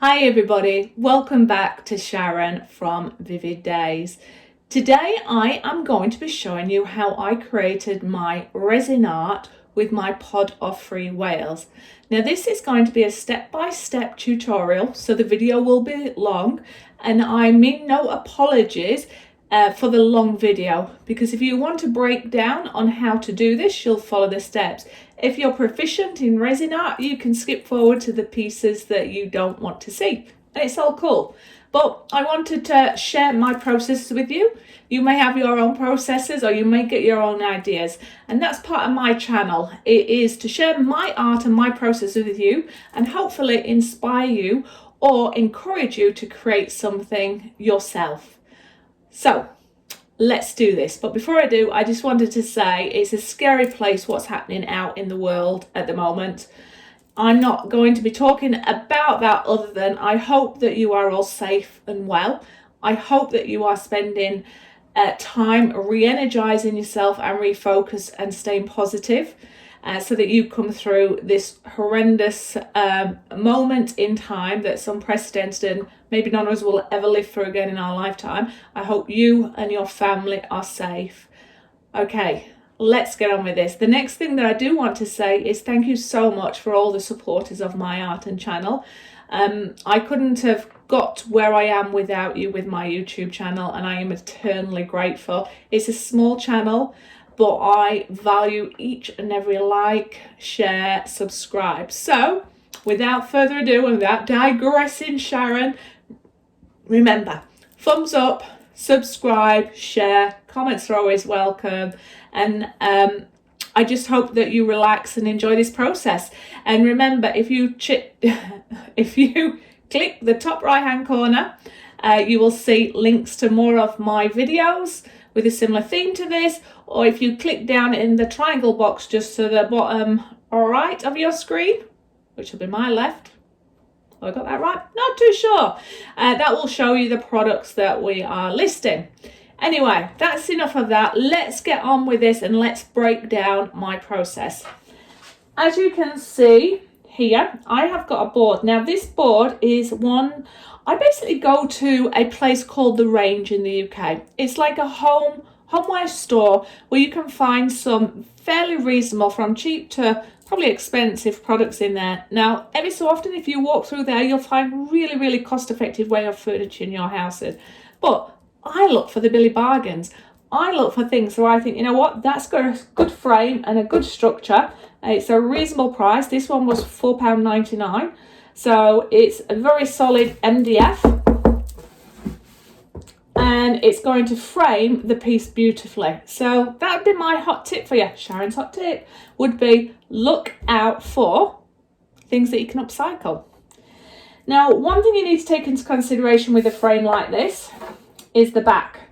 Hi everybody, welcome back to Sharon from Vivid Days. Today I am going to be showing you how I created my resin art with my pod of free whales. Now this is going to be a step-by-step tutorial, so the video will be long, and I mean no apologies for the long video, because if you want to break down on how to do this, you'll follow the steps. If you're proficient in resin art, you can skip forward to the pieces that you don't want to see, and it's all cool. But I wanted to share my processes with you. You may have your own processes or you may get your own ideas, and that's part of my channel. It is to share my art and my processes with you and hopefully inspire you or encourage you to create something yourself. So let's do this. But before I do, I just wanted to say it's a scary place what's happening out in the world at the moment. I'm not going to be talking about that other than I hope that you are all safe and well. I hope that you are spending time re-energizing yourself and refocus and staying positive, so that you come through this horrendous moment in time that's unprecedented and maybe none of us will ever live through again in our lifetime. I hope you and your family are safe. Okay, let's get on with this. The next thing that I do want to say is thank you so much for all the supporters of my art and channel. I couldn't have got where I am without you with my YouTube channel, and I am eternally grateful. It's a small channel, but I value each and every like, share, subscribe. So without further ado and without digressing, Sharon, remember, thumbs up, subscribe, share, comments are always welcome, and I just hope that you relax and enjoy this process. And remember, if you click the top right hand corner, you will see links to more of my videos with a similar theme to this, or if you click down in the triangle box just to the bottom right of your screen, which will be my left. I got that right? Not too sure. That will show you the products that we are listing. Anyway, that's enough of that. Let's get on with this and let's break down my process. As you can see here, I have got a board. Now this board is one, I basically go to a place called The Range in the UK. It's like a homeware store where you can find some fairly reasonable, from cheap to probably expensive products in there. Now, every so often if you walk through there, you'll find really cost-effective way of furnishing your houses. But I look for the Billy bargains. I look for things where I think, you know what, that's got a good frame and a good structure. It's a reasonable price. This one was £4.99. So it's a very solid MDF. And it's going to frame the piece beautifully. So that would be my hot tip for you. Sharon's hot tip would be look out for things that you can upcycle. Now, one thing you need to take into consideration with a frame like this is the back.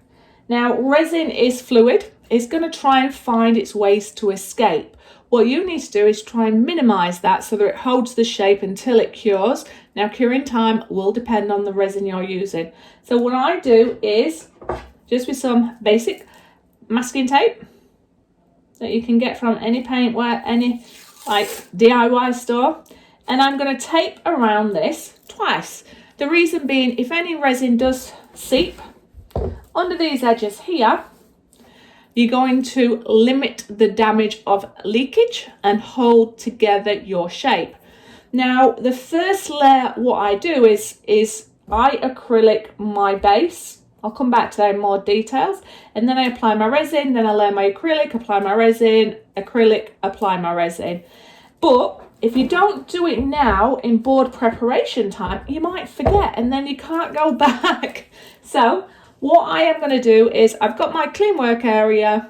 Now, resin is fluid. It's going to try and find its ways to escape. What you need to do is try and minimize that so that it holds the shape until it cures. Now, curing time will depend on the resin you're using. So what I do is just with some basic masking tape that you can get from any paintware, any like DIY store, and I'm going to tape around this twice. The reason being, if any resin does seep under these edges here, you're going to limit the damage of leakage and hold together your shape. Now, the first layer, what I do is I acrylic my base. I'll come back to that in more details. And then I apply my resin, then I layer my acrylic, apply my resin, acrylic, apply my resin. But if you don't do it now in board preparation time, you might forget and then you can't go back. So what I am going to do is I've got my clean work area.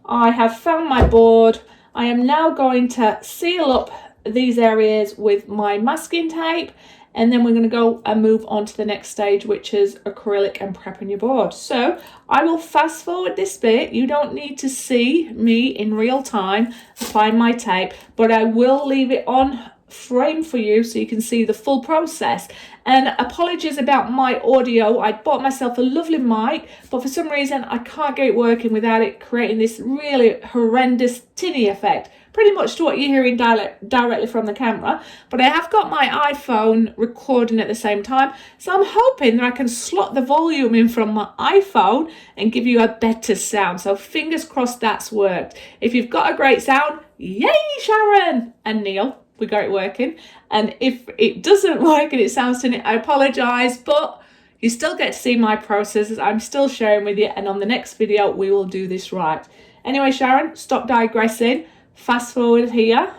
I have found my board. I am now going to seal up these areas with my masking tape, and then we're going to go and move on to the next stage, which is acrylic and prepping your board. So I will fast forward this bit. You don't need to see me in real time applying my tape, but I will leave it on frame for you so you can see the full process. And apologies about my audio. I bought myself a lovely mic, but for some reason I can't get it working without it creating this really horrendous tinny effect. pretty much to what you're hearing directly from the camera, but I have got my iPhone recording at the same time, so I'm hoping that I can slot the volume in from my iPhone and give you a better sound. So fingers crossed that's worked. If you've got a great sound, yay, Sharon and Neil, we got it working. And if it doesn't work and it sounds to me, I apologize, but you still get to see my processes. I'm still sharing with you, and on the next video we will do this right. Anyway, Sharon, stop digressing. Fast forward here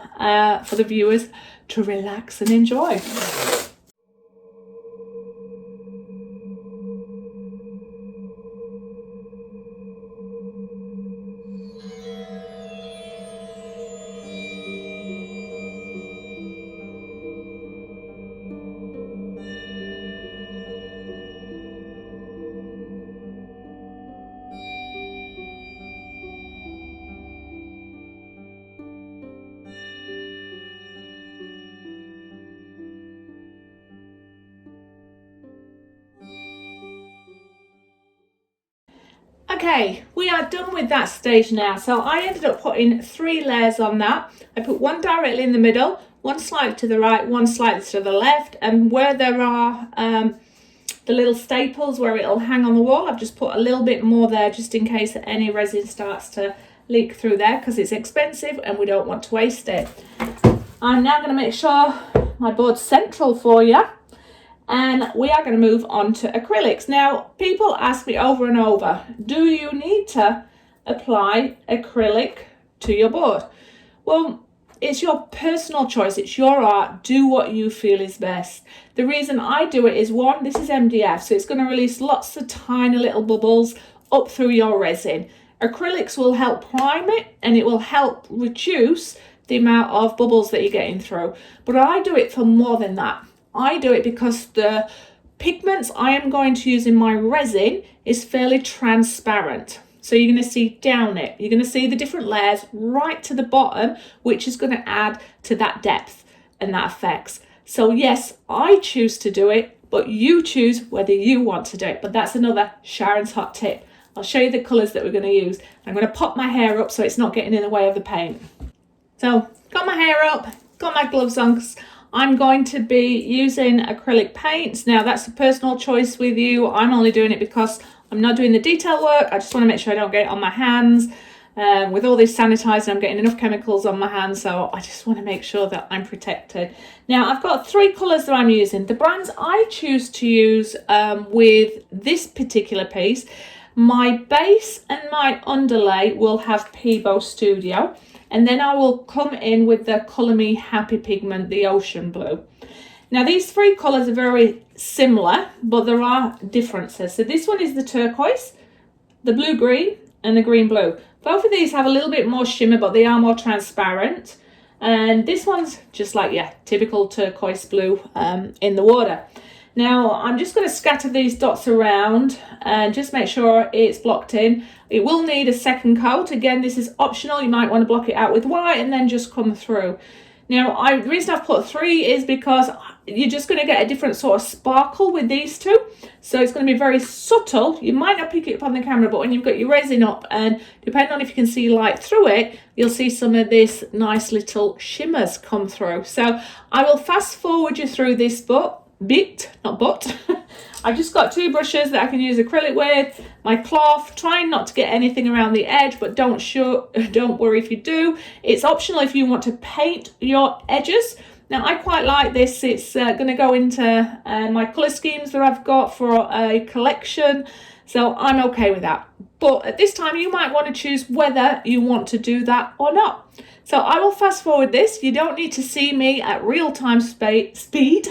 for the viewers to relax and enjoy. Okay, we are done with that stage now. So I ended up putting 3 layers on that. I put one directly in the middle, one slightly to the right, one slightly to the left, and where there are the little staples where it'll hang on the wall, I've just put a little bit more there just in case any resin starts to leak through there, because it's expensive and we don't want to waste it. I'm now going to make sure my board's central for you. And we are going to move on to acrylics. Now, people ask me over and over, do you need to apply acrylic to your board? Well, it's your personal choice. It's your art. Do what you feel is best. The reason I do it is, one, this is MDF, so it's going to release lots of tiny little bubbles up through your resin. Acrylics will help prime it, and it will help reduce the amount of bubbles that you're getting through. But I do it for more than that. I do it because the pigments I am going to use in my resin is fairly transparent. So you're going to see down it. You're going to see the different layers right to the bottom, which is going to add to that depth and that effects. So yes, I choose to do it, but you choose whether you want to do it. But that's another Sharon's hot tip. I'll show you the colours that we're going to use. I'm going to pop my hair up so it's not getting in the way of the paint. So got my hair up, got my gloves on. I'm going to be using acrylic paints. Now that's a personal choice with you. I'm only doing it because I'm not doing the detail work. I just want to make sure I don't get it on my hands. With all this sanitizer, I'm getting enough chemicals on my hands, so I just want to make sure that I'm protected. Now I've got 3 colours that I'm using. The brands I choose to use with this particular piece, my base and my underlay will have Peebo Studio. And then I will come in with the Colour Me Happy pigment, the ocean blue. Now these 3 colours are very similar, but there are differences. So this one is the turquoise, the blue-green, and the green-blue. Both of these have a little bit more shimmer, but they are more transparent. And this one's just like, yeah, typical turquoise blue in the water. Now I'm just going to scatter these dots around and just make sure it's blocked in. It will need a second coat. Again, this is optional. You might want to block it out with white and then just come through. Now, the reason I've put 3 is because you're just going to get a different sort of sparkle with these 2. So it's going to be very subtle. You might not pick it up on the camera, but when you've got your resin up, and depending on if you can see light through it, you'll see some of this nice little shimmers come through. So I will fast forward you through this I've just got 2 brushes that I can use acrylic with, my cloth, trying not to get anything around the edge, but don't worry if you do. It's optional if you want to paint your edges. Now I quite like this. It's going to go into my colour schemes that I've got for a collection, so I'm okay with that. But at this time you might want to choose whether you want to do that or not. So I will fast forward this. You don't need to see me at real-time speed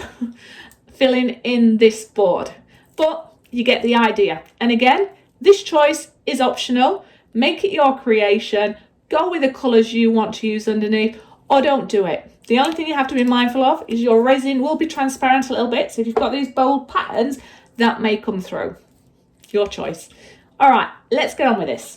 filling in this board, but you get the idea. And again, this choice is optional. Make it your creation. Go with the colours you want to use underneath, or don't do it. The only thing you have to be mindful of is your resin will be transparent a little bit, so if you've got these bold patterns, that may come through. Your choice. All right, let's get on with this.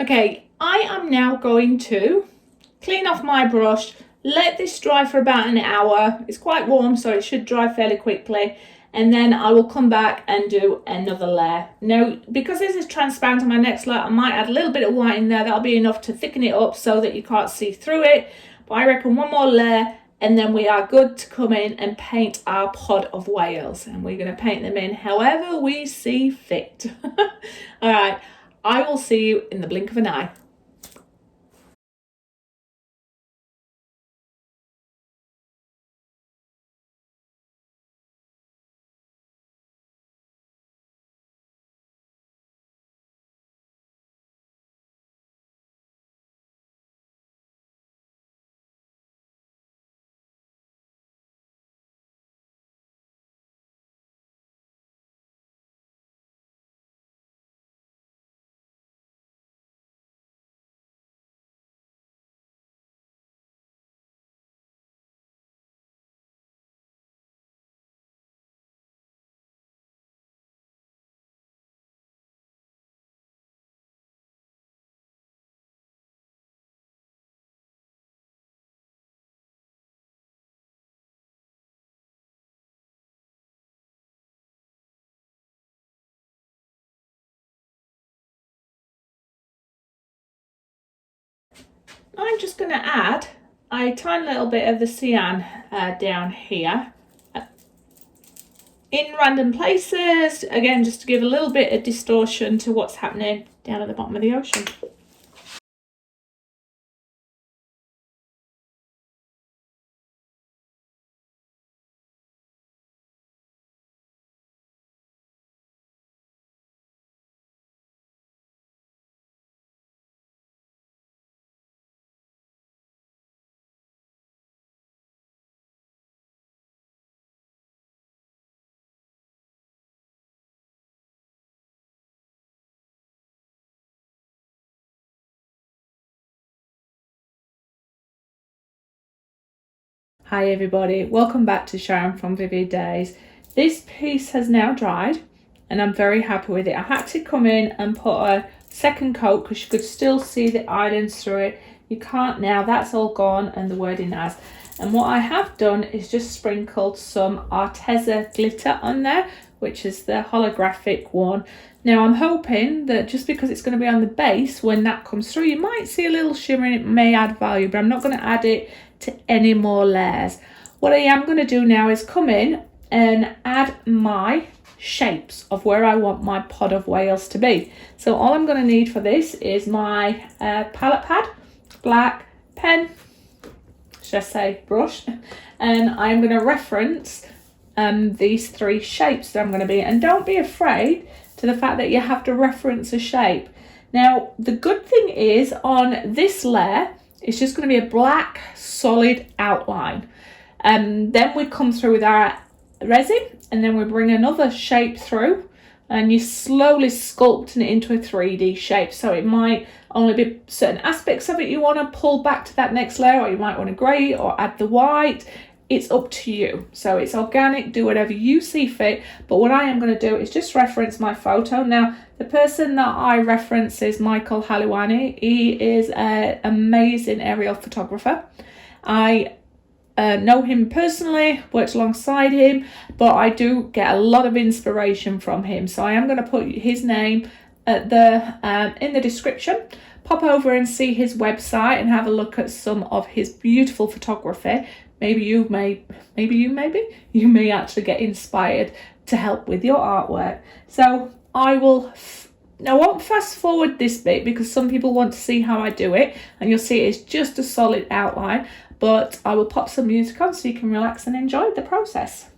Okay, I am now going to clean off my brush, let this dry for about an hour. It's quite warm, so it should dry fairly quickly. And then I will come back and do another layer. Now, because this is transparent on my next layer, I might add a little bit of white in there. That'll be enough to thicken it up so that you can't see through it. But I reckon one more layer and then we are good to come in and paint our pod of whales. And we're going to paint them in however we see fit. All right, I will see you in the blink of an eye. I'm just going to add a tiny little bit of the cyan down here in random places, again just to give a little bit of distortion to what's happening down at the bottom of the ocean. Hi everybody, welcome back to Sharon from Vivid Days. This piece has now dried and I'm very happy with it. I had to come in and put a second coat because you could still see the islands through it. You can't now, that's all gone and the wording has. And what I have done is just sprinkled some Arteza glitter on there, which is the holographic one. Now I'm hoping that just because it's going to be on the base, when that comes through, you might see a little shimmer and it may add value, but I'm not going to add it to any more layers. What I am going to do now is come in and add my shapes of where I want my pod of whales to be. So all I'm going to need for this is my palette pad, black pen, should I say brush, and I'm going to reference these three shapes that I'm going to be. And don't be afraid to the fact that you have to reference a shape. Now the good thing is on this layer it's just going to be a black solid outline, and then we come through with our resin and then we bring another shape through and you're slowly sculpting it into a 3D shape. So it might only be certain aspects of it you want to pull back to that next layer, or you might want to grey or add the white. It's up to you. So it's organic, do whatever you see fit. But what I am going to do is just reference my photo. Now, the person that I reference is Michael Haliwani. He is an amazing aerial photographer. I know him personally, worked alongside him, but I do get a lot of inspiration from him. So I am going to put his name at in the description. Pop over and see his website and have a look at some of his beautiful photography. Maybe you may actually get inspired to help with your artwork. So I won't fast forward this bit because some people want to see how I do it, and you'll see it's just a solid outline, but I will pop some music on so you can relax and enjoy the process.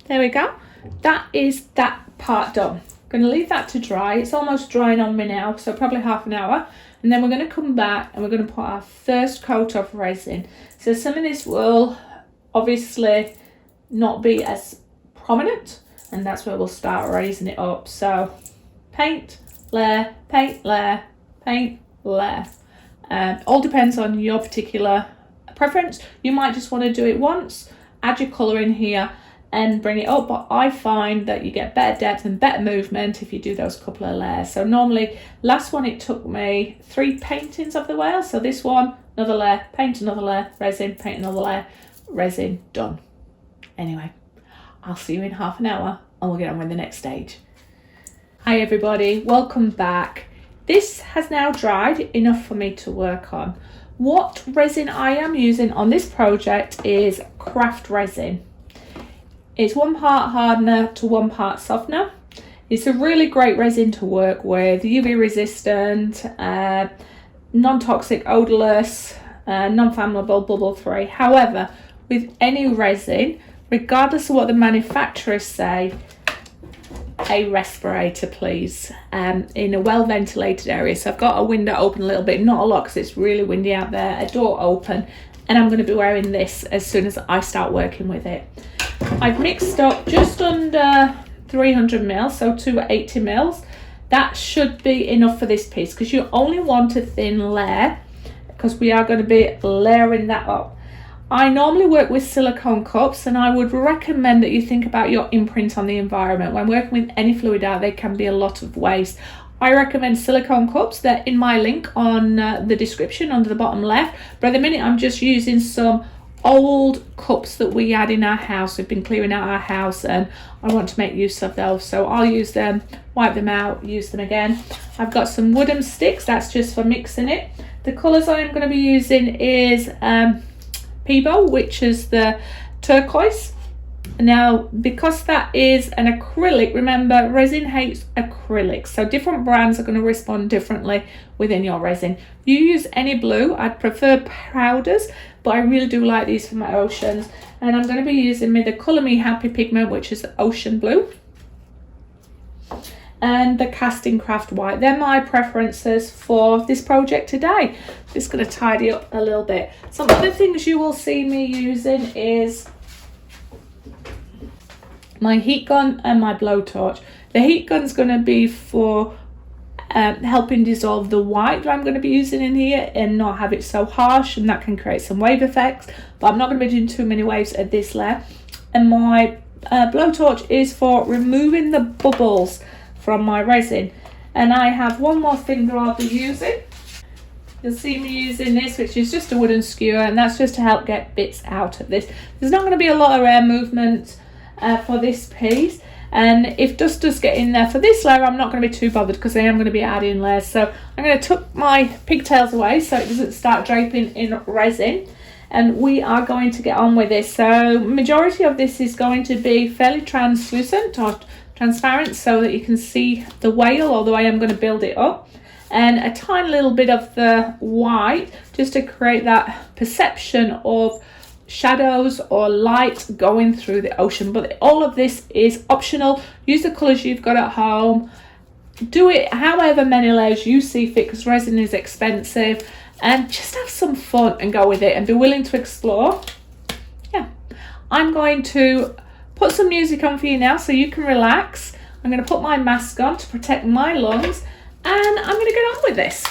There we go. That is that part done. I'm going to leave that to dry. It's almost drying on me now, so probably half an hour. And then we're going to come back and we're going to put our first coat of resin. So some of this will obviously not be as prominent, and that's where we'll start raising it up. So paint, layer, paint, layer, paint, layer. All depends on your particular preference. You might just want to do it once, add your colour in here and bring it up, but I find that you get better depth and better movement if you do those couple of layers. So normally, last one it took me 3 paintings of the whale. So this one, another layer, paint another layer, resin, paint another layer, resin, done. Anyway, I'll see you in half an hour and we'll get on with the next stage. Hi everybody, welcome back. This has now dried enough for me to work on. What resin I am using on this project is craft resin. It's 1 part hardener to 1 part softener. It's a really great resin to work with, UV resistant, non-toxic, odorless, non-flammable, bubble free. However, with any resin, regardless of what the manufacturers say, a respirator please, in a well ventilated area. So I've got a window open a little bit, not a lot because it's really windy out there, a door open, and I'm going to be wearing this as soon as I start working with it. I've mixed up just under 300 mils, so 280 mils. That should be enough for this piece because you only want a thin layer because we are going to be layering that up. I normally work with silicone cups, and I would recommend that you think about your imprint on the environment. When working with any fluid art, there can be a lot of waste. I recommend silicone cups. They're in my link on the description under the bottom left. But at the minute, I'm just using some old cups that we had in our house. We've been clearing out our house and I want to make use of those. So I'll use them, wipe them out, use them again. I've got some wooden sticks. That's just for mixing it. The colours I'm going to be using is Peebo, which is the turquoise. Now, because that is an acrylic, remember resin hates acrylics, so different brands are going to respond differently within your resin. You use any blue, I'd prefer powders, but I really do like these for my oceans. And I'm going to be using the Colour Me Happy pigment, which is ocean blue, and the Casting Craft white. They're my preferences for this project today. Just going to tidy up a little bit. Some other things you will see me using is my heat gun and my blowtorch. The heat gun's going to be for helping dissolve the white that I'm going to be using in here and not have it so harsh, and that can create some wave effects, but I'm not going to be doing too many waves at this layer. And my blowtorch is for removing the bubbles from my resin. And I have one more thing that I'll be using. You'll see me using this, which is just a wooden skewer, and that's just to help get bits out of this. There's not going to be a lot of air movement for this piece, and if dust does get in there for this layer, I'm not going to be too bothered because I am going to be adding layers. So I'm going to tuck my pigtails away so it doesn't start draping in resin, and we are going to get on with this. So majority of this is going to be fairly translucent or transparent so that you can see the whale, although I am going to build it up, and a tiny little bit of the white just to create that perception of shadows or light going through the ocean. But all of this is optional. Use the colours you've got at home. Do it however many layers you see fit because resin is expensive, and just have some fun and go with it and be willing to explore. Yeah, I'm going to put some music on for you now so you can relax. I'm going to put my mask on to protect my lungs, and I'm going to get on with this.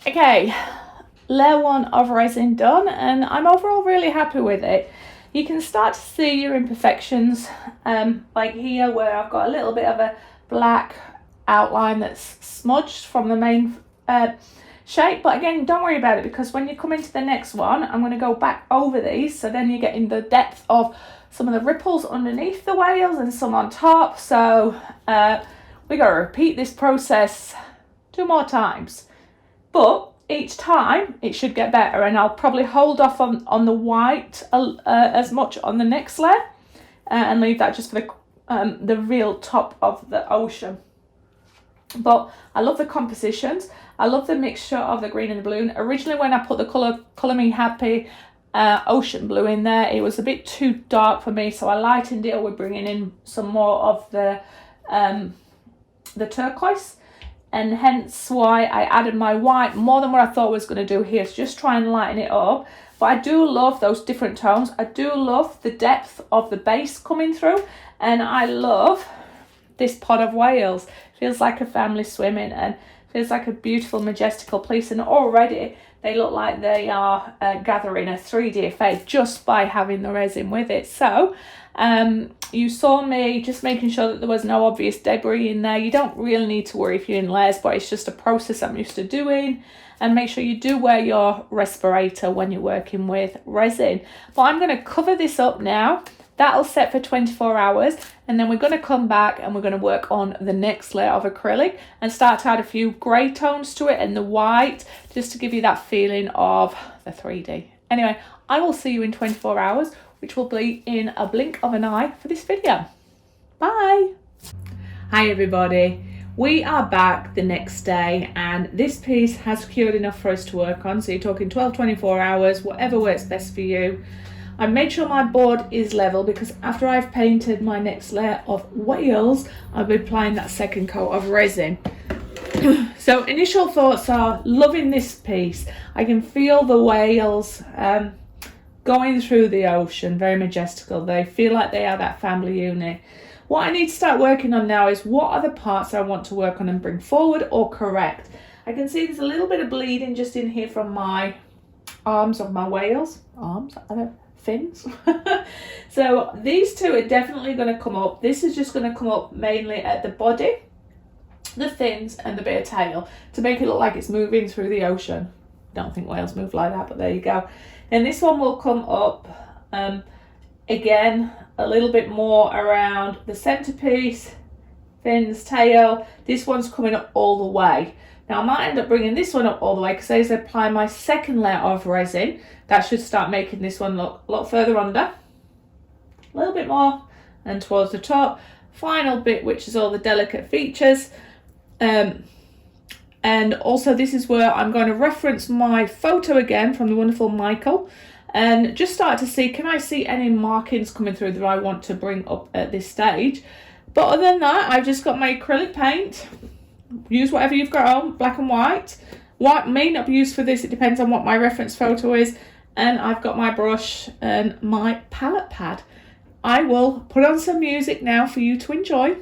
Okay, layer 1 of resin done, and I'm overall really happy with it. You can start to see your imperfections, like here where I've got a little bit of a black outline that's smudged from the main shape, but again, don't worry about it, because when you come into the next one, I'm going to go back over these, so then you get in the depth of some of the ripples underneath the whales and some on top. So we got to repeat this process 2 more times, but each time it should get better, and I'll probably hold off on the white as much on the next layer and leave that just for the real top of the ocean. But I love the compositions. I love the mixture of the green and the blue. Originally, when I put the Colour Me Happy ocean blue in there, it was a bit too dark for me, so I lightened it with bringing in some more of the turquoise, and hence why I added my white more than what I thought I was going to do here, to just try and lighten it up. But I do love those different tones. I do love the depth of the base coming through, and I love this pod of whales. Feels like a family swimming, and feels like a beautiful, majestical place, and already they look like they are gathering a 3D effect just by having the resin with it. So you saw me just making sure that there was no obvious debris in there. You don't really need to worry if you're in layers, but it's just a process I'm used to doing. And make sure you do wear your respirator when you're working with resin. But I'm going to cover this up now. That'll set for 24 hours, and then we're going to come back and we're going to work on the next layer of acrylic and start to add a few grey tones to it and the white, just to give you that feeling of the 3D. Anyway, I will see you in 24 hours, which will be in a blink of an eye for this video. Bye. Hi everybody. We are back the next day, and this piece has cured enough for us to work on. So you're talking 12-24 hours, whatever works best for you. I made sure my board is level, because after I've painted my next layer of whales, I'll be applying that second coat of resin. So initial thoughts are loving this piece. I can feel the whales going through the ocean, very majestical. They feel like they are that family unit. What I need to start working on now is what are the parts I want to work on and bring forward or correct. I can see there's a little bit of bleeding just in here from my arms of my whales. Arms? I don't fins. So these two are definitely going to come up. This is just going to come up mainly at the body, the fins, and the bit of tail, to make it look like it's moving through the ocean. Don't think whales move like that, but there you go. And this one will come up again a little bit more around the centerpiece, fins, tail. This one's coming up all the way. Now I might end up bringing this one up all the way, because as I apply my second layer of resin, that should start making this one look a lot further under, a little bit more, and towards the top. Final bit, which is all the delicate features. And also this is where I'm going to reference my photo again from the wonderful Michael, and just start to see, can I see any markings coming through that I want to bring up at this stage. But other than that, I've just got my acrylic paint. Use whatever you've got on, black and white. White may not be used for this, it depends on what my reference photo is. And I've got my brush and my palette pad. I will put on some music now for you to enjoy,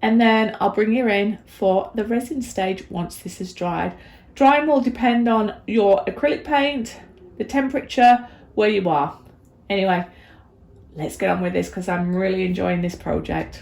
and then I'll bring you in for the resin stage once this has dried. Drying will depend on your acrylic paint, the temperature, where you are. Anyway, let's get on with this, because I'm really enjoying this project.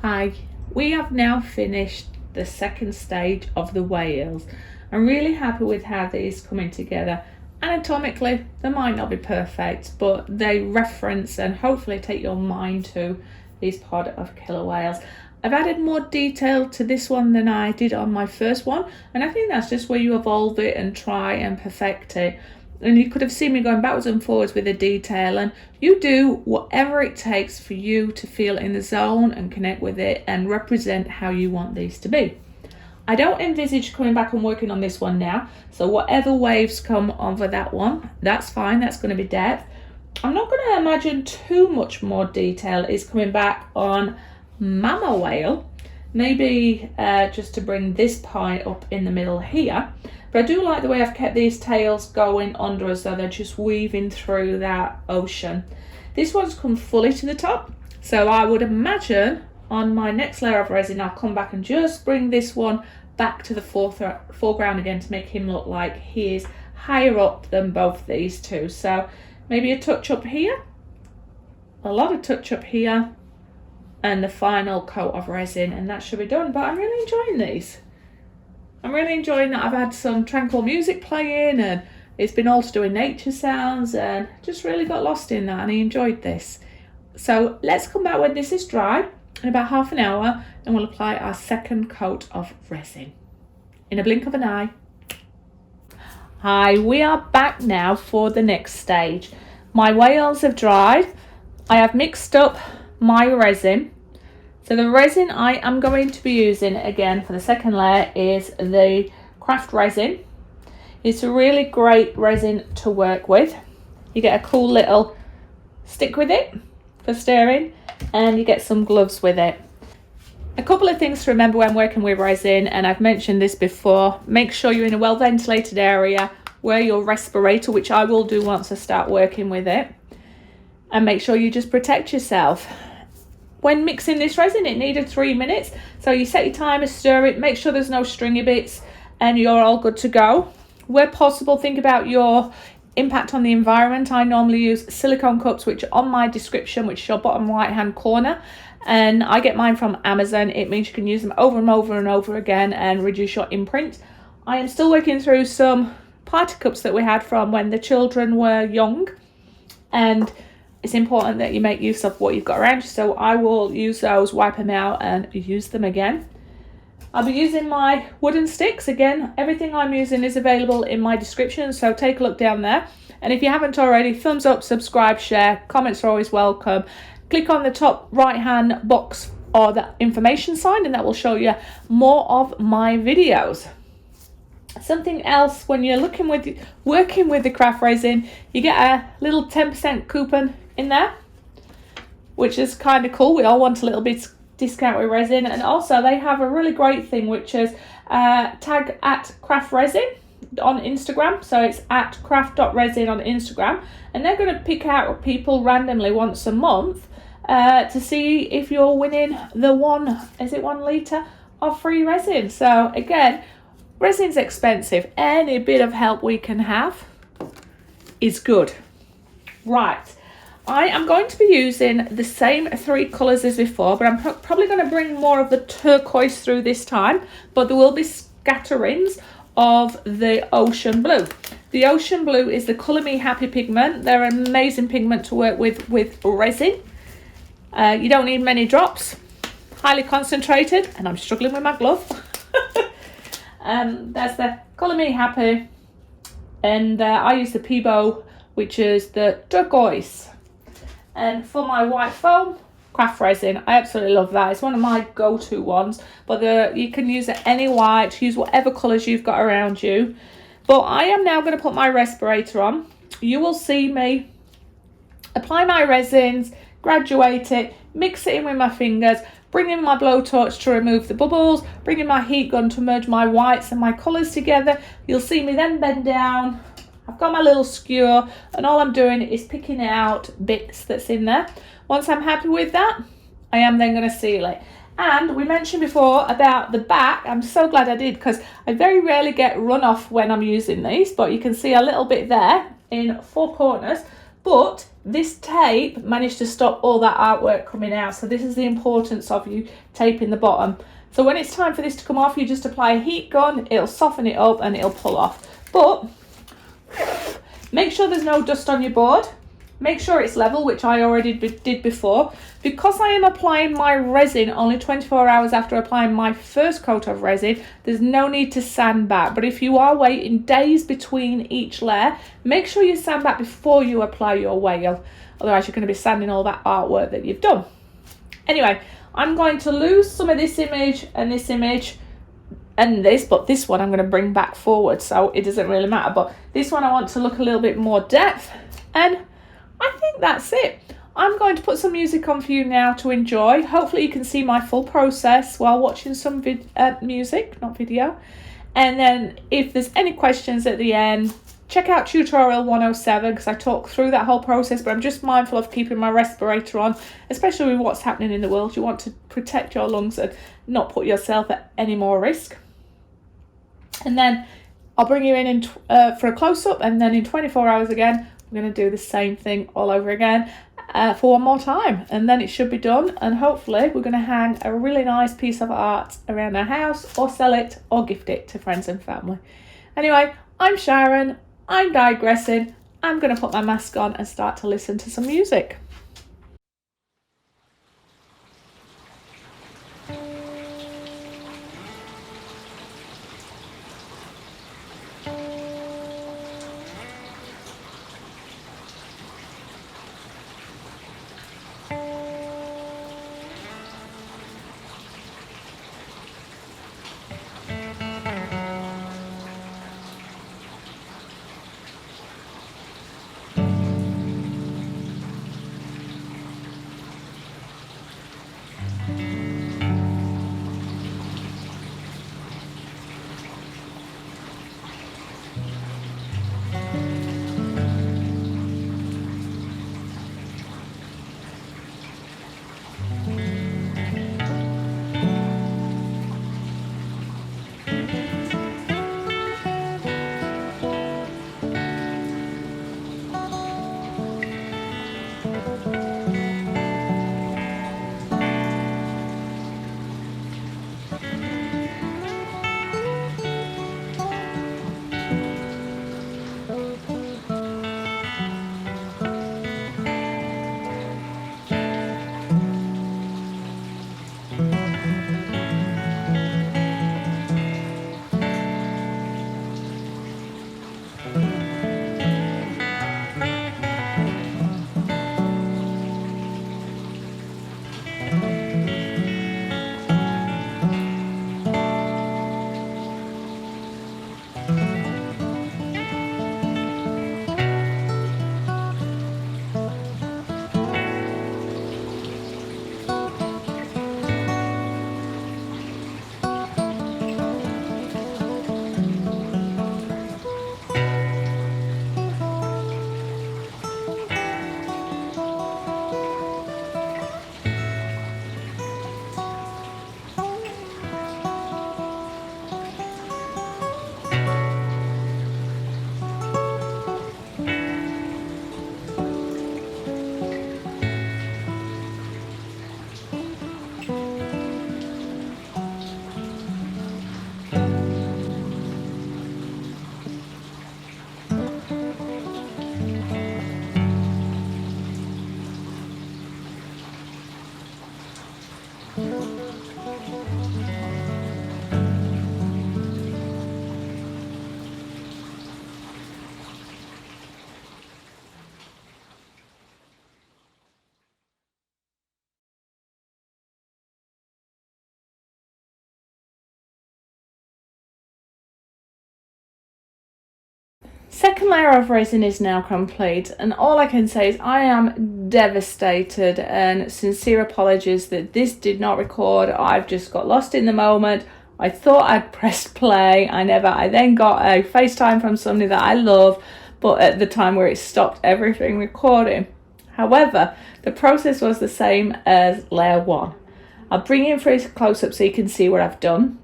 Hi, we have now finished the second stage of the whales. I'm really happy with how these coming together. Anatomically, they might not be perfect, but they reference and hopefully take your mind to these pod of killer whales. I've added more detail to this one than I did on my first one, and I think that's just where you evolve it and try and perfect it. And you could have seen me going backwards and forwards with the detail, and you do whatever it takes for you to feel in the zone and connect with it and represent how you want these to be. I don't envisage coming back and working on this one now, so whatever waves come over that one, that's fine, that's going to be depth. I'm not going to imagine too much more detail is coming back on mama whale, maybe just to bring this pie up in the middle here. But I do like the way I've kept these tails going under as though they're just weaving through that ocean. This one's come fully to the top, so I would imagine on my next layer of resin I'll come back and just bring this one back to the foreground again to make him look like he is higher up than both these two. So maybe a touch up here, a lot of touch up here, and the final coat of resin, and that should be done. But I'm really enjoying these. I'm really enjoying that I've had some tranquil music playing and it's been all to do with nature sounds, and just really got lost in that and I enjoyed this. So let's come back when this is dry in about half an hour and we'll apply our second coat of resin in a blink of an eye. Hi, we are back now for the next stage. My whales have dried. I have mixed up my resin. So the resin I am going to be using again for the second layer is the craft resin. It's a really great resin to work with. You get a cool little stick with it for stirring, and you get some gloves with it. A couple of things to remember when working with resin, and I've mentioned this before: make sure you're in a well ventilated area, wear your respirator, which I will do once I start working with it, and make sure you just protect yourself. When mixing this resin, it needed 3 minutes, so you set your timer, stir it, make sure there's no stringy bits, and you're all good to go. Where possible, think about your impact on the environment. I normally use silicone cups, which are on my description, which is your bottom right hand corner, and I get mine from Amazon. It means you can use them over and over and over again and reduce your imprint. I am still working through some party cups that we had from when the children were young, and it's important that you make use of what you've got around you, so I will use those, wipe them out and use them again. I'll be using my wooden sticks again. Everything I'm using is available in my description, so take a look down there. And if you haven't already, thumbs up, subscribe, share. Comments are always welcome. Click on the top right hand box or the information sign, and that will show you more of my videos. Something else, when you're working with the craft resin, you get a little 10% coupon in there, which is kind of cool. We all want a little bit discount with resin. And also they have a really great thing, which is tag at craft resin on Instagram. So it's at craft.resin on Instagram, and they're going to pick out people randomly once a month to see if you're winning the 1 litre of free resin. So again, resin's expensive. Any bit of help we can have is good. Right, I am going to be using the same 3 colours as before, but I'm probably going to bring more of the turquoise through this time, but there will be scatterings of the ocean blue. The ocean blue is the Colour Me Happy pigment. They're an amazing pigment to work with resin. You don't need many drops, highly concentrated, and I'm struggling with my glove. That's the Colour Me Happy, and I use the Peebo, which is the turquoise. And for my white foam, craft resin. I absolutely love that. It's one of my go-to ones, but you can use any white, use whatever colours you've got around you. But I am now going to put my respirator on. You will see me apply my resins, graduate it, mix it in with my fingers, bring in my blowtorch to remove the bubbles, bring in my heat gun to merge my whites and my colours together. You'll see me then bend down. I've got my little skewer, and all I'm doing is picking out bits that's in there. Once I'm happy with that, I am then going to seal it. And we mentioned before about the back. I'm so glad I did, because I very rarely get runoff when I'm using these, but you can see a little bit there in 4 corners. but this tape managed to stop all that artwork coming out. So this is the importance of you taping the bottom. So when it's time for this to come off, you just apply a heat gun, it'll soften it up and it'll pull off. But make sure there's no dust on your board. Make sure it's level, which I already did before. Because I am applying my resin only 24 hours after applying my first coat of resin, there's no need to sand back. But if you are waiting days between each layer, make sure you sand back before you apply your whale. Otherwise you're going to be sanding all that artwork that you've done. Anyway, I'm going to lose some of this image and this image and this, but this one I'm going to bring back forward, so it doesn't really matter. But this one I want to look a little bit more depth, and I think that's it. I'm going to put some music on for you now to enjoy. Hopefully you can see my full process while watching some music, not video. And then if there's any questions at the end, check out tutorial 107 because I talk through that whole process, but I'm just mindful of keeping my respirator on, especially with what's happening in the world. You want to protect your lungs and not put yourself at any more risk. And then I'll bring you in for a close-up, and then in 24 hours again, we're going to do the same thing all over again for one more time, and then it should be done. And hopefully we're going to hang a really nice piece of art around our house, or sell it, or gift it to friends and family. Anyway, I'm Sharon, I'm digressing. I'm going to put my mask on and start to listen to some music. Second layer of resin is now complete, and all I can say is I am devastated, and sincere apologies that this did not record. I've just got lost in the moment. I thought I'd pressed play. I then got a FaceTime from somebody that I love, but at the time where it stopped everything recording. However, the process was the same as layer 1. I'll bring you in for a close-up so you can see what I've done.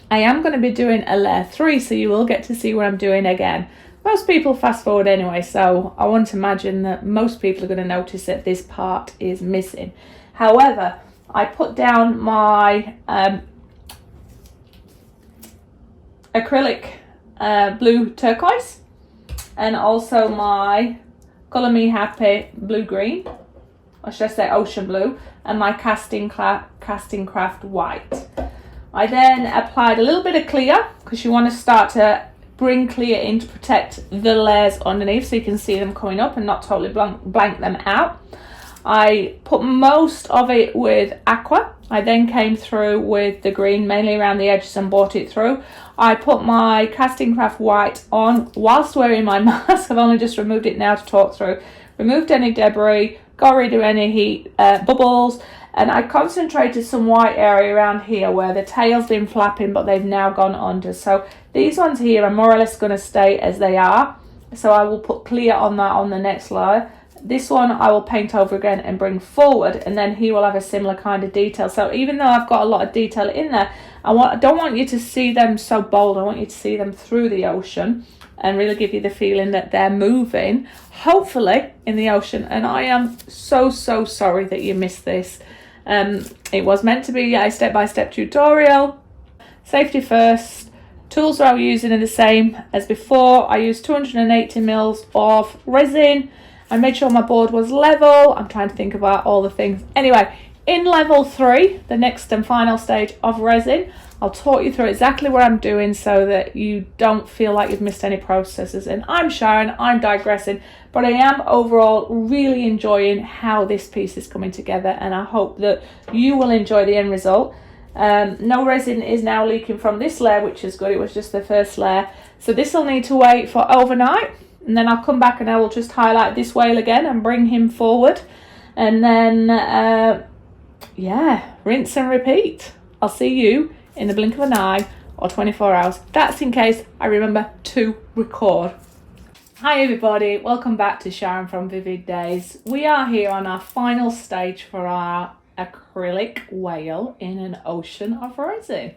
I am going to be doing a layer 3, so you will get to see what I'm doing again. most people fast forward anyway, so I won't imagine that most people are going to notice that this part is missing. However, I put down my acrylic blue turquoise and also my Colour Me Happy blue green, or should I say ocean blue, and my casting craft white. I then applied a little bit of clear because you want to start to bring clear in to protect the layers underneath so you can see them coming up and not totally blank them out. I put most of it with aqua. I then came through with the green, mainly around the edges, and brought it through. I put my casting craft white on whilst wearing my mask. I've only just removed it now to talk through. Removed any debris, got rid of any heat bubbles, and I concentrated some white area around here where the tail's been flapping but they've now gone under. So these ones here are more or less going to stay as they are. So I will put clear on that on the next layer. This one I will paint over again and bring forward, and then he will have a similar kind of detail. So even though I've got a lot of detail in there, I don't want you to see them so bold. I want you to see them through the ocean and really give you the feeling that they're moving, hopefully, in the ocean. And I am so sorry that you missed this. It was meant to be a step-by-step tutorial. Safety first. Tools that I was using are the same as before. I used 280 mils of resin. I made sure my board was level. I'm trying to think about all the things. Anyway, in level 3, the next and final stage of resin, I'll talk you through exactly what I'm doing so that you don't feel like you've missed any processes. And I'm Sharon, I'm digressing, but I am overall really enjoying how this piece is coming together, and I hope that you will enjoy the end result. No resin is now leaking from this layer, which is good. It was just the first layer. So this will need to wait for overnight. And then I'll come back and I will just highlight this whale again and bring him forward. And then, yeah, rinse and repeat. I'll see you in the blink of an eye or 24 hours. That's in case I remember to record. Hi everybody, welcome back to Sharon from Vivid Days. We are here on our final stage for our acrylic whale in an ocean of resin.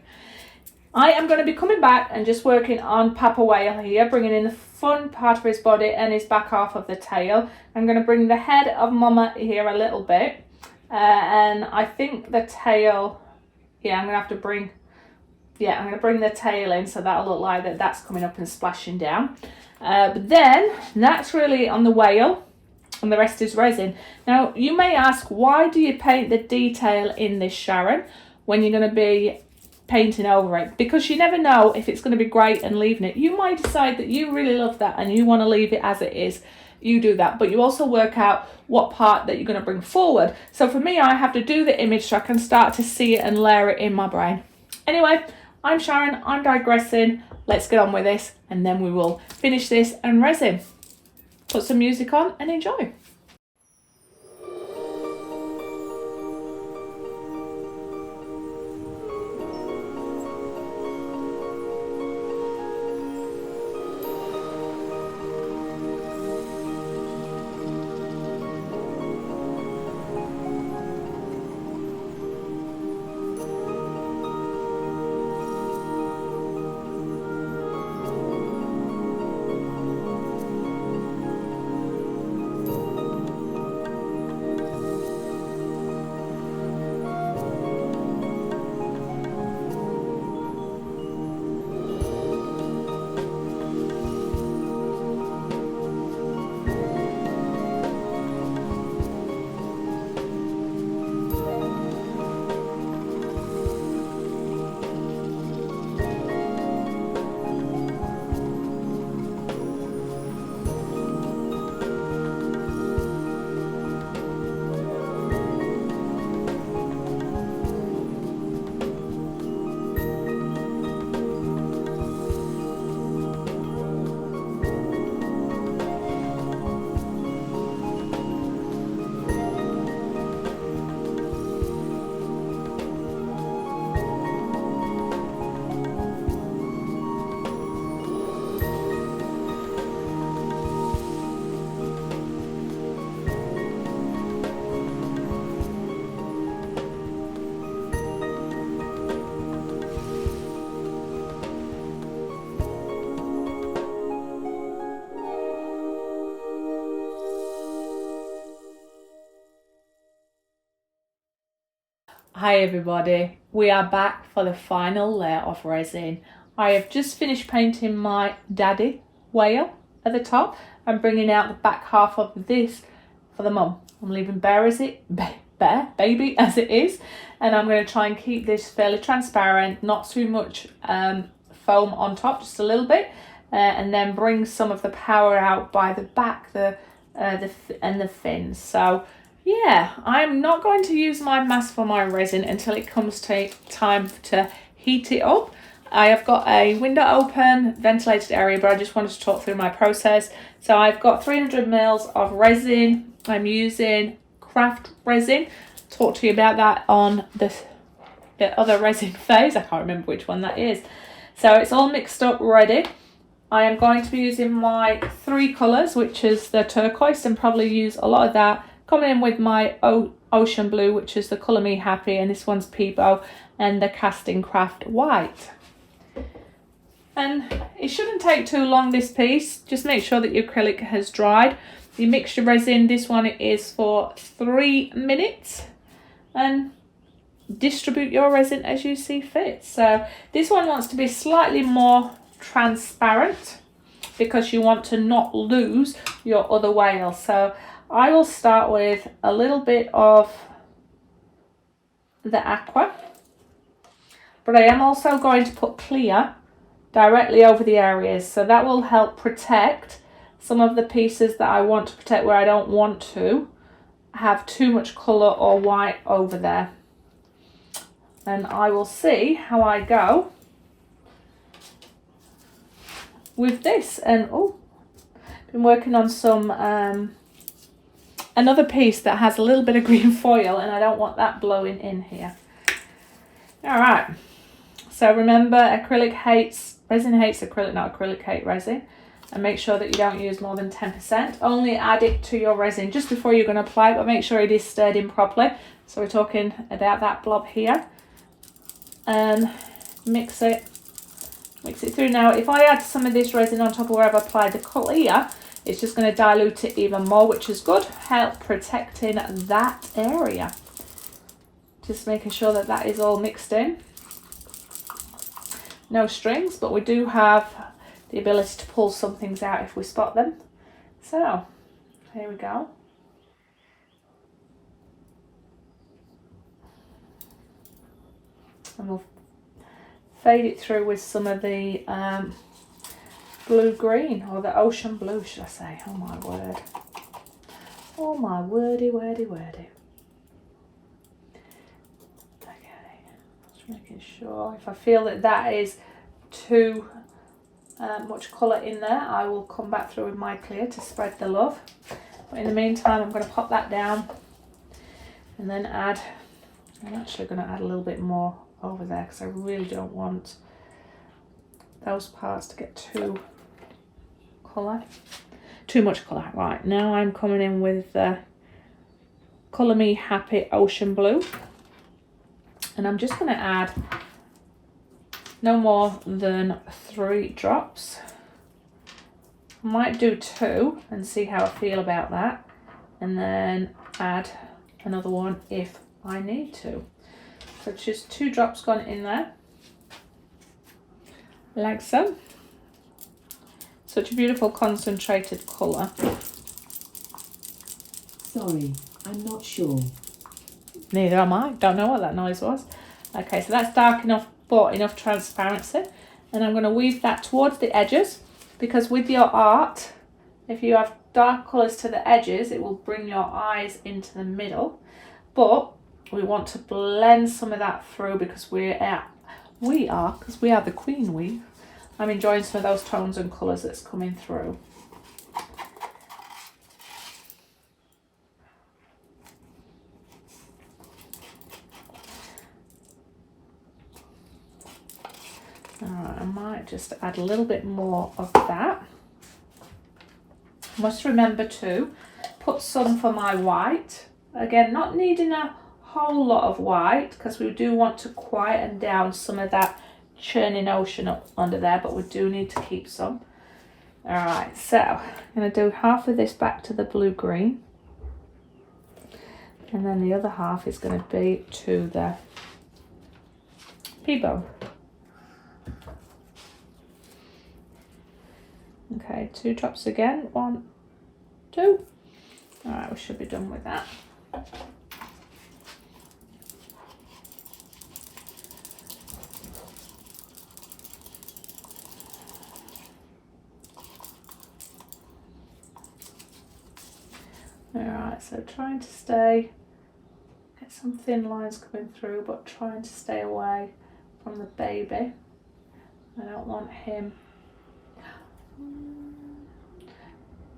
I am going to be coming back and just working on Papa Whale here, bringing in the front part of his body and his back half of the tail. I'm going to bring the head of Mama here a little bit. And I think the tail, yeah, I'm going to have to bring, yeah, I'm going to bring the tail in so that'll look like that's coming up and splashing down. But then that's really on the whale and the rest is resin. Now, you may ask, why do you paint the detail in this, Sharon, when you're going to be painting over it? Because you never know if it's going to be great and leaving it. You might decide that you really love that and you want to leave it as it is. You do that, but you also work out what part that you're going to bring forward. So for me, I have to do the image so I can start to see it and layer it in my brain. Anyway, I'm Sharon, I'm digressing. Let's get on with this and then we will finish this and resin. Put some music on and enjoy. Hi everybody, we are back for the final layer of resin. I have just finished painting my daddy whale at the top. I'm bringing out the back half of this for the mum. I'm leaving baby as it is, and I'm going to try and keep this fairly transparent, not too much foam on top, just a little bit, and then bring some of the power out by the back, and the fins. So yeah, I'm not going to use my mask for my resin until it comes to time to heat it up. I have got a window open, ventilated area, but I just wanted to talk through my process. So I've got 300 mils of resin. I'm using craft resin. Talk to you about that on the other resin phase. I can't remember which one that is. So it's all mixed up, ready. I am going to be using my 3 colours, which is the turquoise, and probably use a lot of that. Coming in with my ocean blue, which is the Colour Me Happy, and this one's Peebo, and the Casting Craft White. And it shouldn't take too long, this piece. Just make sure that your acrylic has dried. The mixture resin, this one is for 3 minutes. And distribute your resin as you see fit. So this one wants to be slightly more transparent because you want to not lose your other whale. So I will start with a little bit of the aqua, but I am also going to put clear directly over the areas, so that will help protect some of the pieces that I want to protect, where I don't want to have too much colour or white over there. And I will see how I go with this. And been working on some another piece that has a little bit of green foil, and I don't want that blowing in here. All right, so remember, resin hates acrylic, not acrylic hate resin. And make sure that you don't use more than 10%. Only add it to your resin just before you're going to apply it, but make sure it is stirred in properly. So we're talking about that blob here. And mix it through. Now, if I add some of this resin on top of where I've applied the clear, it's just going to dilute it even more, which is good. Help protecting that area. Just making sure that that is all mixed in. No strings, but we do have the ability to pull some things out if we spot them. So, here we go. And we'll fade it through with some of the blue-green, or the ocean blue, should I say. Oh my word. Oh my wordy, wordy, wordy. Okay, just making sure. If I feel that that is too much colour in there, I will come back through with my clear to spread the love. But in the meantime, I'm going to pop that down and then I'm actually going to add a little bit more over there, because I really don't want those parts to get too much colour. Right, now I'm coming in with the Colour Me Happy Ocean Blue, and I'm just going to add no more than 3 drops. I might do 2 and see how I feel about that, and then add another one if I need to. So just 2 drops gone in there, like so. Such a beautiful concentrated colour. Sorry, I'm not sure. Neither am I. Don't know what that noise was. Okay, so that's dark enough, but enough transparency. And I'm going to weave that towards the edges, because with your art, if you have dark colours to the edges, it will bring your eyes into the middle. But we want to blend some of that through, because we are the queen weave. I'm enjoying some of those tones and colours that's coming through. Alright, I might just add a little bit more of that. Must remember to put some for my white. Again, not needing a whole lot of white, because we do want to quieten down some of that churning ocean up under there, but we do need to keep some. All right, so I'm going to do half of this back to the blue green, And then the other half is going to be to the P-bone. Okay, 2 drops again. 1, 2. Alright, we should be done with that. Alright, so trying to get some thin lines coming through, but trying to stay away from the baby. I don't want him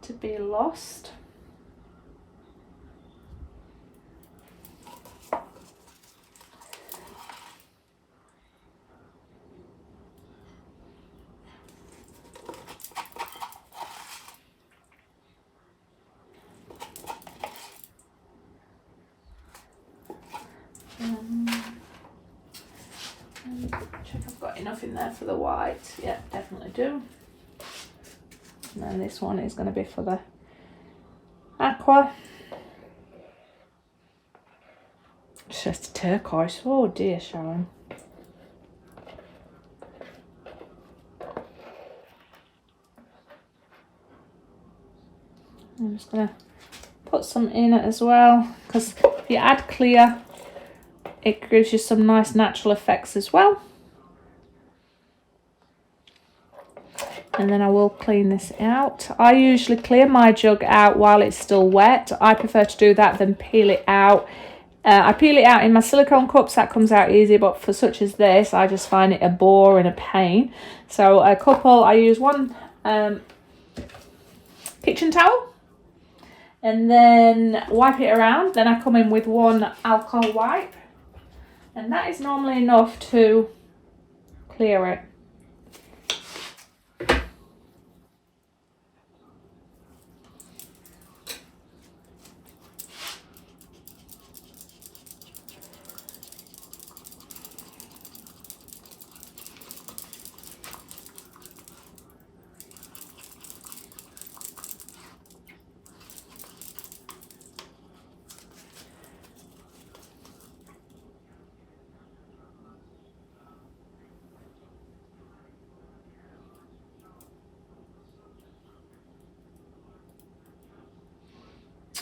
to be lost. Check I've got enough in there for the white. Yeah, definitely do. And then this one is going to be for the aqua. It's just turquoise. Oh dear, Sharon. I'm just going to put some in it as well, because if you add clear, it gives you some nice natural effects as well. And then I will clean this out. I usually clear my jug out while it's still wet. I prefer to do that than peel it out. I peel it out in my silicone cups, that comes out easy, but for such as this, I just find it a bore and a pain. So a couple, I use one kitchen towel and then wipe it around. Then I come in with one alcohol wipe, and that is normally enough to clear it.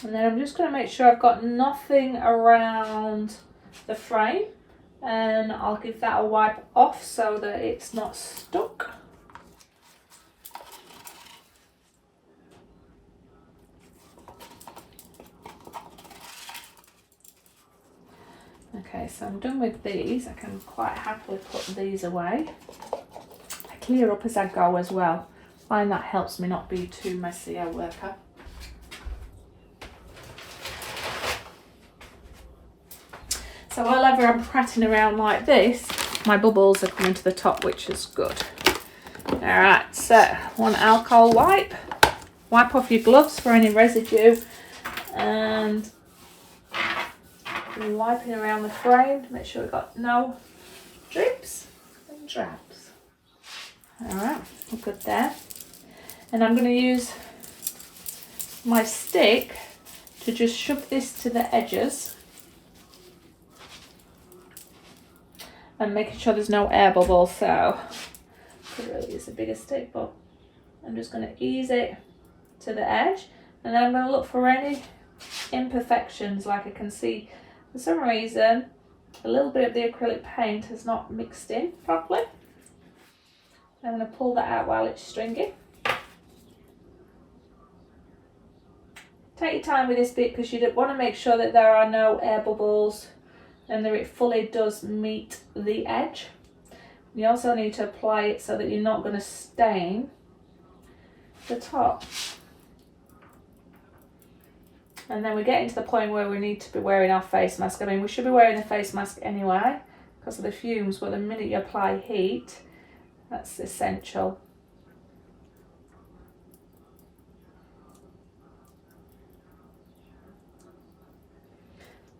And then I'm just going to make sure I've got nothing around the frame, and I'll give that a wipe off so that it's not stuck. Okay, so I'm done with these. I can quite happily put these away. I clear up as I go as well. I find that helps me not be too messy a worker. So while ever I'm prattling around like this, my bubbles are coming to the top, which is good. Alright, so one alcohol wipe. Wipe off your gloves for any residue, and wiping around the frame to make sure we've got no drips and drabs. Alright, we're good there. And I'm going to use my stick to just shove this to the edges, and making sure there's no air bubbles. So could really use a bigger stick, but I'm just going to ease it to the edge, and then I'm going to look for any imperfections. Like I can see for some reason a little bit of the acrylic paint has not mixed in properly. I'm going to pull that out while it's stringy. Take your time with this bit, because you want to make sure that there are no air bubbles and that it fully does meet the edge. You also need to apply it so that you're not going to stain the top. And then we're getting to the point where we need to be wearing our face mask. I mean, we should be wearing a face mask anyway because of the fumes, but the minute you apply heat, that's essential.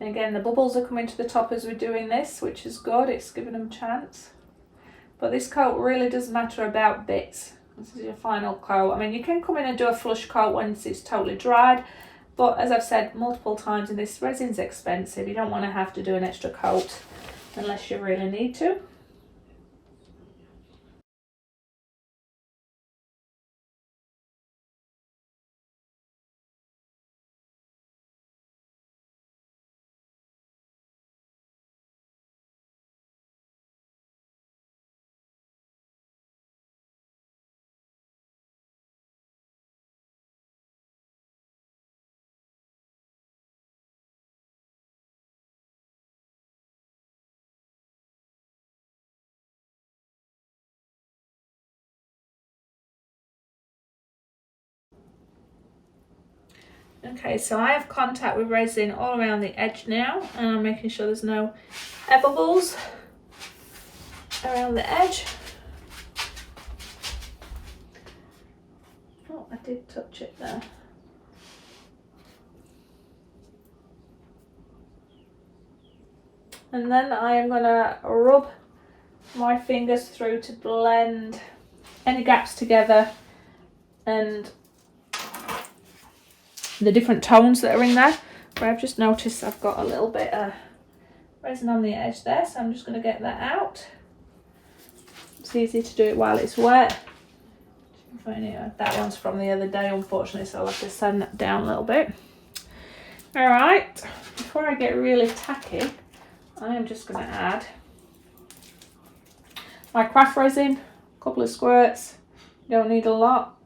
And again, the bubbles are coming to the top as we're doing this, which is good. It's giving them a chance. But this coat really does matter about bits. This is your final coat. I mean, you can come in and do a flush coat once it's totally dried, But as I've said multiple times, and this resin's expensive, you don't want to have to do an extra coat unless you really need to. Okay, so I have contact with resin all around the edge now, and I'm making sure there's no air bubbles around the edge. Oh, I did touch it there. And then I am going to rub my fingers through to blend any gaps together and the different tones that are in there. But I've just noticed I've got a little bit of resin on the edge there, so I'm just going to get that out. It's easy to do it while it's wet. That one's from the other day, unfortunately, so I'll have to sand that down a little bit. Alright, before I get really tacky, I am just going to add my craft resin, a couple of squirts. You don't need a lot.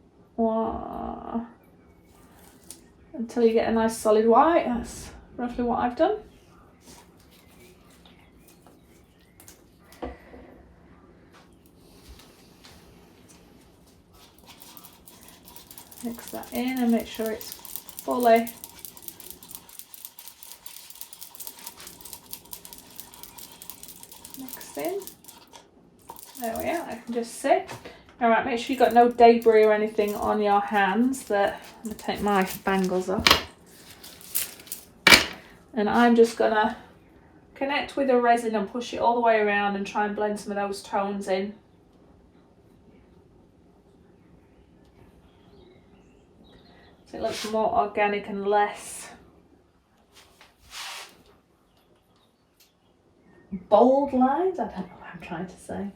Until you get a nice solid white. That's roughly what I've done. Mix that in and make sure it's fully mixed in. There we are, I can just see. Alright, make sure you've got no debris or anything on your hands. That I'm going to take my bangles off. And I'm just going to connect with the resin and push it all the way around and try and blend some of those tones in. So it looks more organic and less bold lines. I don't know what I'm trying to say.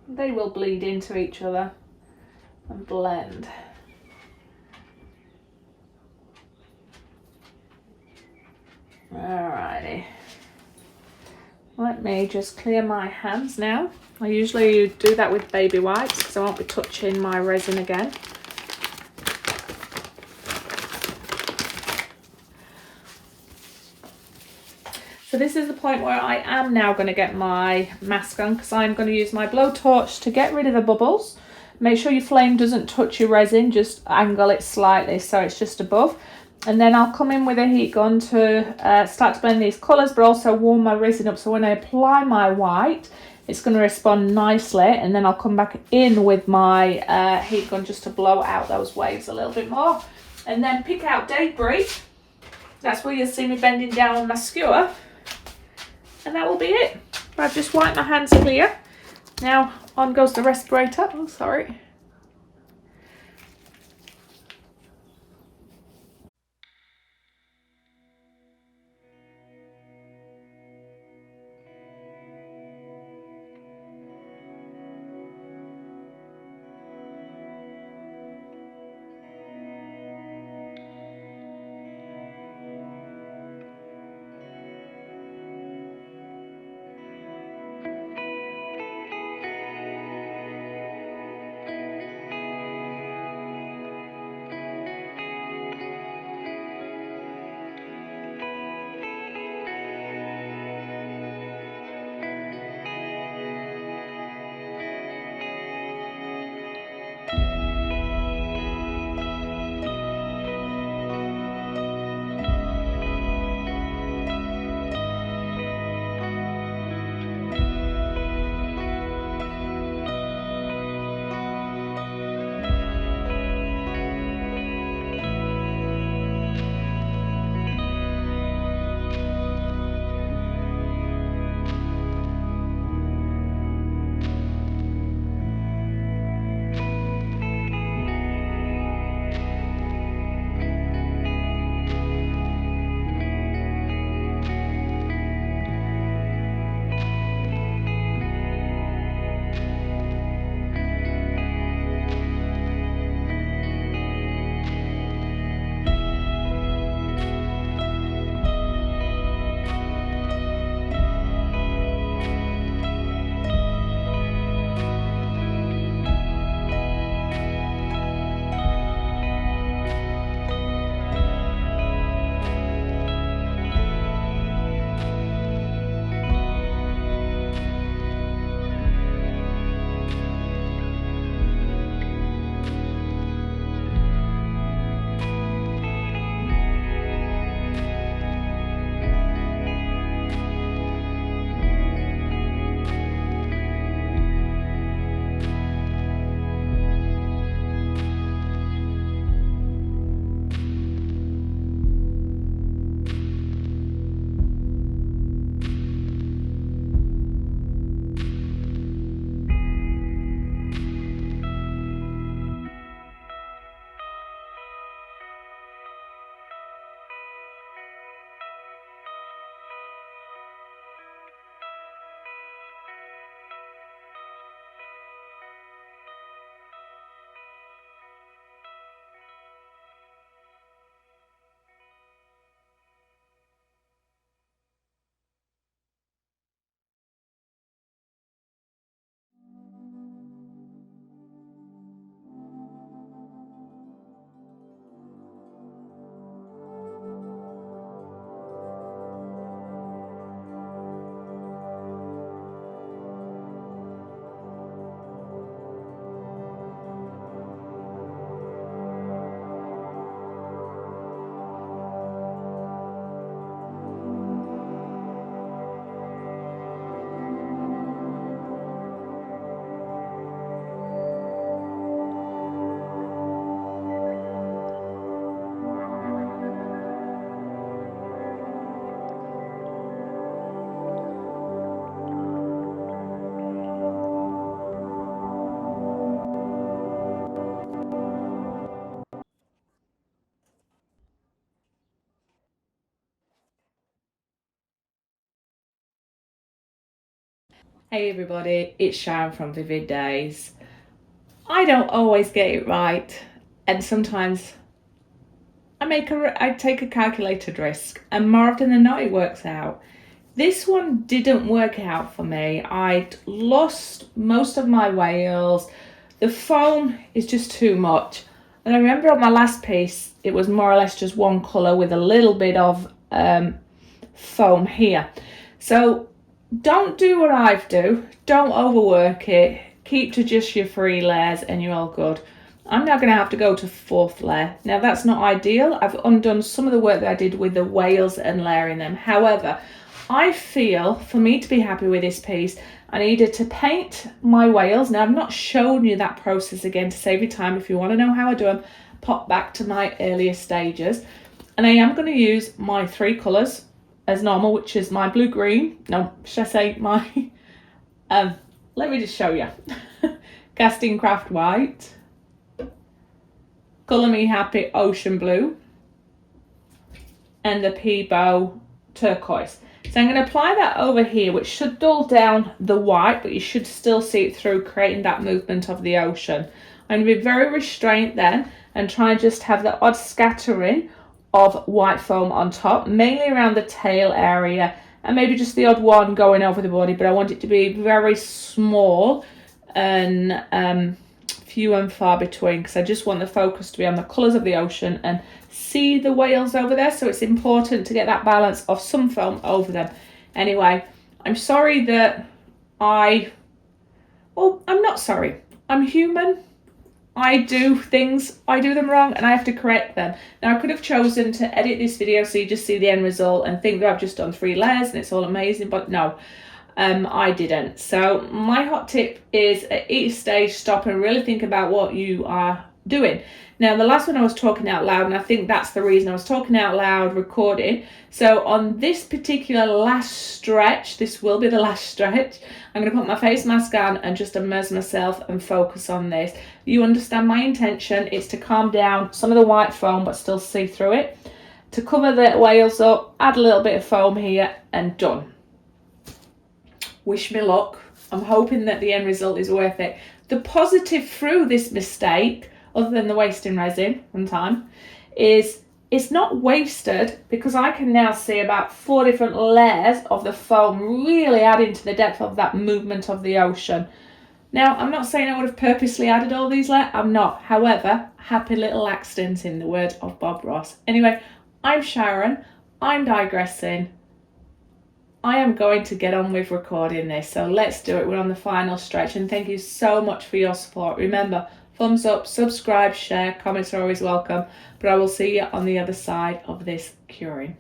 They will bleed into each other and blend. Alrighty. Let me just clear my hands now. I usually do that with baby wipes because I won't be touching my resin again. So this is the point where I am now going to get my mask on, because I'm going to use my blowtorch to get rid of the bubbles. Make sure your flame doesn't touch your resin, just angle it slightly so it's just above. And then I'll come in with a heat gun to start to blend these colours, but also warm my resin up so when I apply my white, it's going to respond nicely. And then I'll come back in with my heat gun just to blow out those waves a little bit more. And then pick out debris. That's where you'll see me bending down on my skewer. And that will be it. I've just wiped my hands clear. Now on goes the respirator. Oh, sorry. Hey everybody, it's Sharon from Vivid Days. I don't always get it right, and sometimes I take a calculated risk, and more often than not it works out. This one didn't work out for me. I'd lost most of my wales. The foam is just too much. And I remember on my last piece, it was more or less just one colour with a little bit of foam here. So don't do what I do. Don't overwork it. Keep to just your 3 layers and you're all good. I'm now going to have to go to 4th layer. Now that's not ideal. I've undone some of the work that I did with the wales and layering them. However, I feel for me to be happy with this piece, I needed to paint my wales. Now I've not shown you that process again to save you time. If you want to know how I do them, pop back to my earlier stages. And I am going to use my 3 colours as normal, which is my blue green. No, should I say my let me just show you. Casting Craft White, Colour Me Happy Ocean Blue, and the Peebo Turquoise. So I'm going to apply that over here, which should dull down the white, but you should still see it through, creating that movement of the ocean. I'm going to be very restrained then and try and just have the odd scattering of white foam on top, mainly around the tail area, and maybe just the odd one going over the body, but I want it to be very small and few and far between, because I just want the focus to be on the colours of the ocean and see the whales over there. So it's important to get that balance of some foam over them. Anyway, I'm sorry that I'm not sorry. I'm human. I do them wrong, and I have to correct them. Now I could have chosen to edit this video so you just see the end result and think that I've just done 3 layers and it's all amazing, but no, I didn't. So my hot tip is at each stage stop and really think about what you are doing. Now the last one I was talking out loud, and I think that's the reason I was talking out loud recording. So on this particular last stretch, this will be the last stretch, I'm going to put my face mask on and just immerse myself and focus on this. You understand my intention is to calm down some of the white foam but still see through it, to cover the whales up, add a little bit of foam here, and done. Wish me luck. I'm hoping that the end result is worth it. The positive through this mistake, other than the wasting resin and time, is it's not wasted, because I can now see about 4 different layers of the foam really adding to the depth of that movement of the ocean. Now, I'm not saying I would have purposely added all these layers. I'm not. However, happy little accident in the words of Bob Ross. Anyway, I'm Sharon. I'm digressing. I am going to get on with recording this, so let's do it. We're on the final stretch, and thank you so much for your support. Remember, thumbs up, subscribe, share, comments are always welcome, but I will see you on the other side of this curing.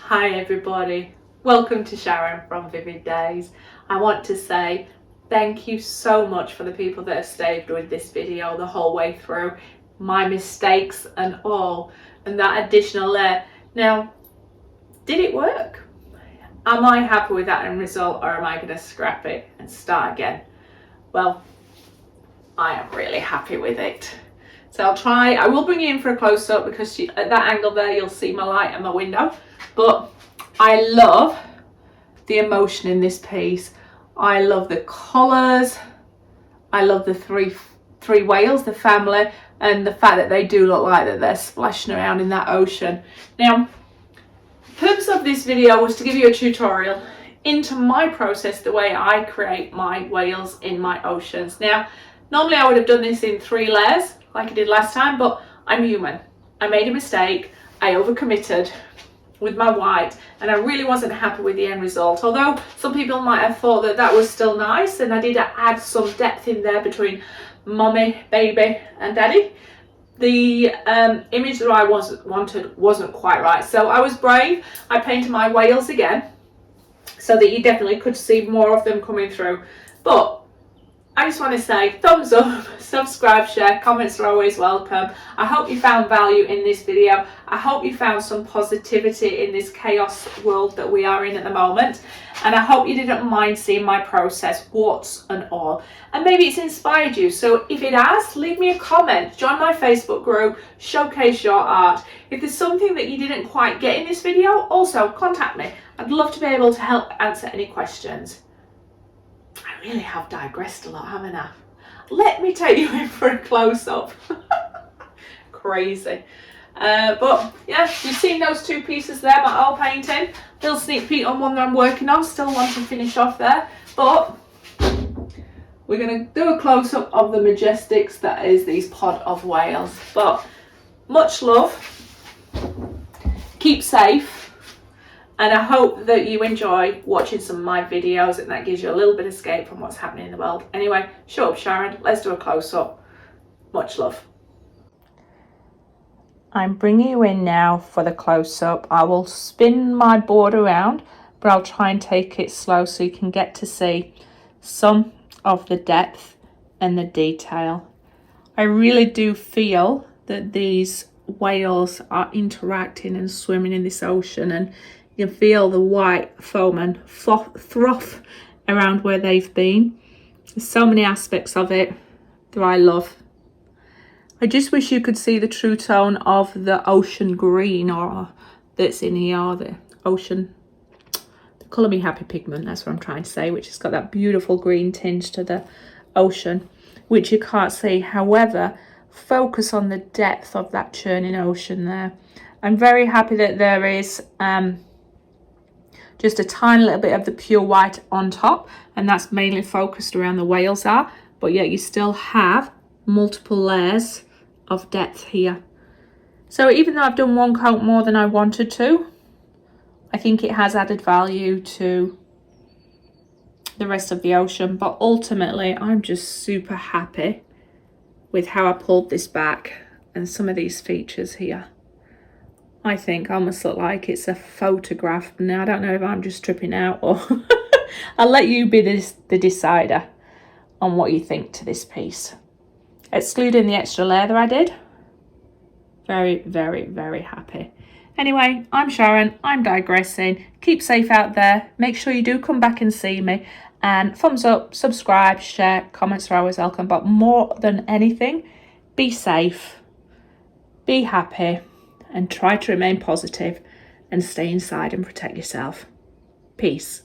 Hi everybody, welcome to Sharon from Vivid Days. I want to say thank you so much for the people that have stayed with this video the whole way through, my mistakes and all, and that additional layer. Now, did it work? Am I happy with that end result, or am I going to scrap it and start again? Well, I am really happy with it. So I will bring you in for a close-up because at that angle there you'll see my light and my window. But I love the emotion in this piece. I love the colours. I love the three whales, the family, and the fact that they do look like that they're splashing around in that ocean. Now, the purpose of this video was to give you a tutorial into my process, the way I create my whales in my oceans. Now, normally I would have done this in 3 layers like I did last time, but I'm human. I made a mistake. I overcommitted with my white, and I really wasn't happy with the end result. Although some people might have thought that that was still nice, and I did add some depth in there between mommy, baby and daddy. The image that I wanted wasn't quite right, so I was brave. I painted my whales again so that you definitely could see more of them coming through. But I just want to say thumbs up, subscribe, share, comments are always welcome. I hope you found value in this video. I hope you found some positivity in this chaos world that we are in at the moment. And I hope you didn't mind seeing my process, warts and all. And maybe it's inspired you. So if it has, leave me a comment, join my Facebook group, showcase your art. If there's something that you didn't quite get in this video, also contact me. I'd love to be able to help answer any questions. I really have digressed a lot, haven't I? Let me take you in for a close-up. Crazy. But yeah, you've seen those 2 pieces there, my oil painting. Little sneak peek on one that I'm working on. Still want to finish off there. But we're going to do a close-up of the Majestics, that is these pod of whales. But much love. Keep safe. And I hope that you enjoy watching some of my videos and that gives you a little bit of escape from what's happening in the world. Anyway, shut up Sharon, let's do a close-up. Much love. I'm bringing you in now for the close-up. I will spin my board around, but I'll try and take it slow so you can get to see some of the depth and the detail. I really do feel that these whales are interacting and swimming in this ocean, and you can feel the white foam and froth around where they've been. There's so many aspects of it that I love. I just wish you could see the true tone of the ocean green or that's in here, the ocean, the Colour Me Happy pigment, that's what I'm trying to say, which has got that beautiful green tinge to the ocean, which you can't see. However, focus on the depth of that churning ocean there. I'm very happy that there is just a tiny little bit of the pure white on top, and that's mainly focused around the whales are, but yet you still have multiple layers of depth here. So even though I've done 1 coat more than I wanted to, I think it has added value to the rest of the ocean. But ultimately I'm just super happy with how I pulled this back. and some of these features here, I think almost look like it's a photograph. Now, I don't know if I'm just tripping out or I'll let you be the decider on what you think to this piece. Excluding the extra layer that I did, very, very, very happy. Anyway, I'm Sharon, I'm digressing. Keep safe out there. Make sure you do come back and see me. And thumbs up, subscribe, share, comments are always welcome. But more than anything, be safe, be happy, and try to remain positive and stay inside and protect yourself. Peace.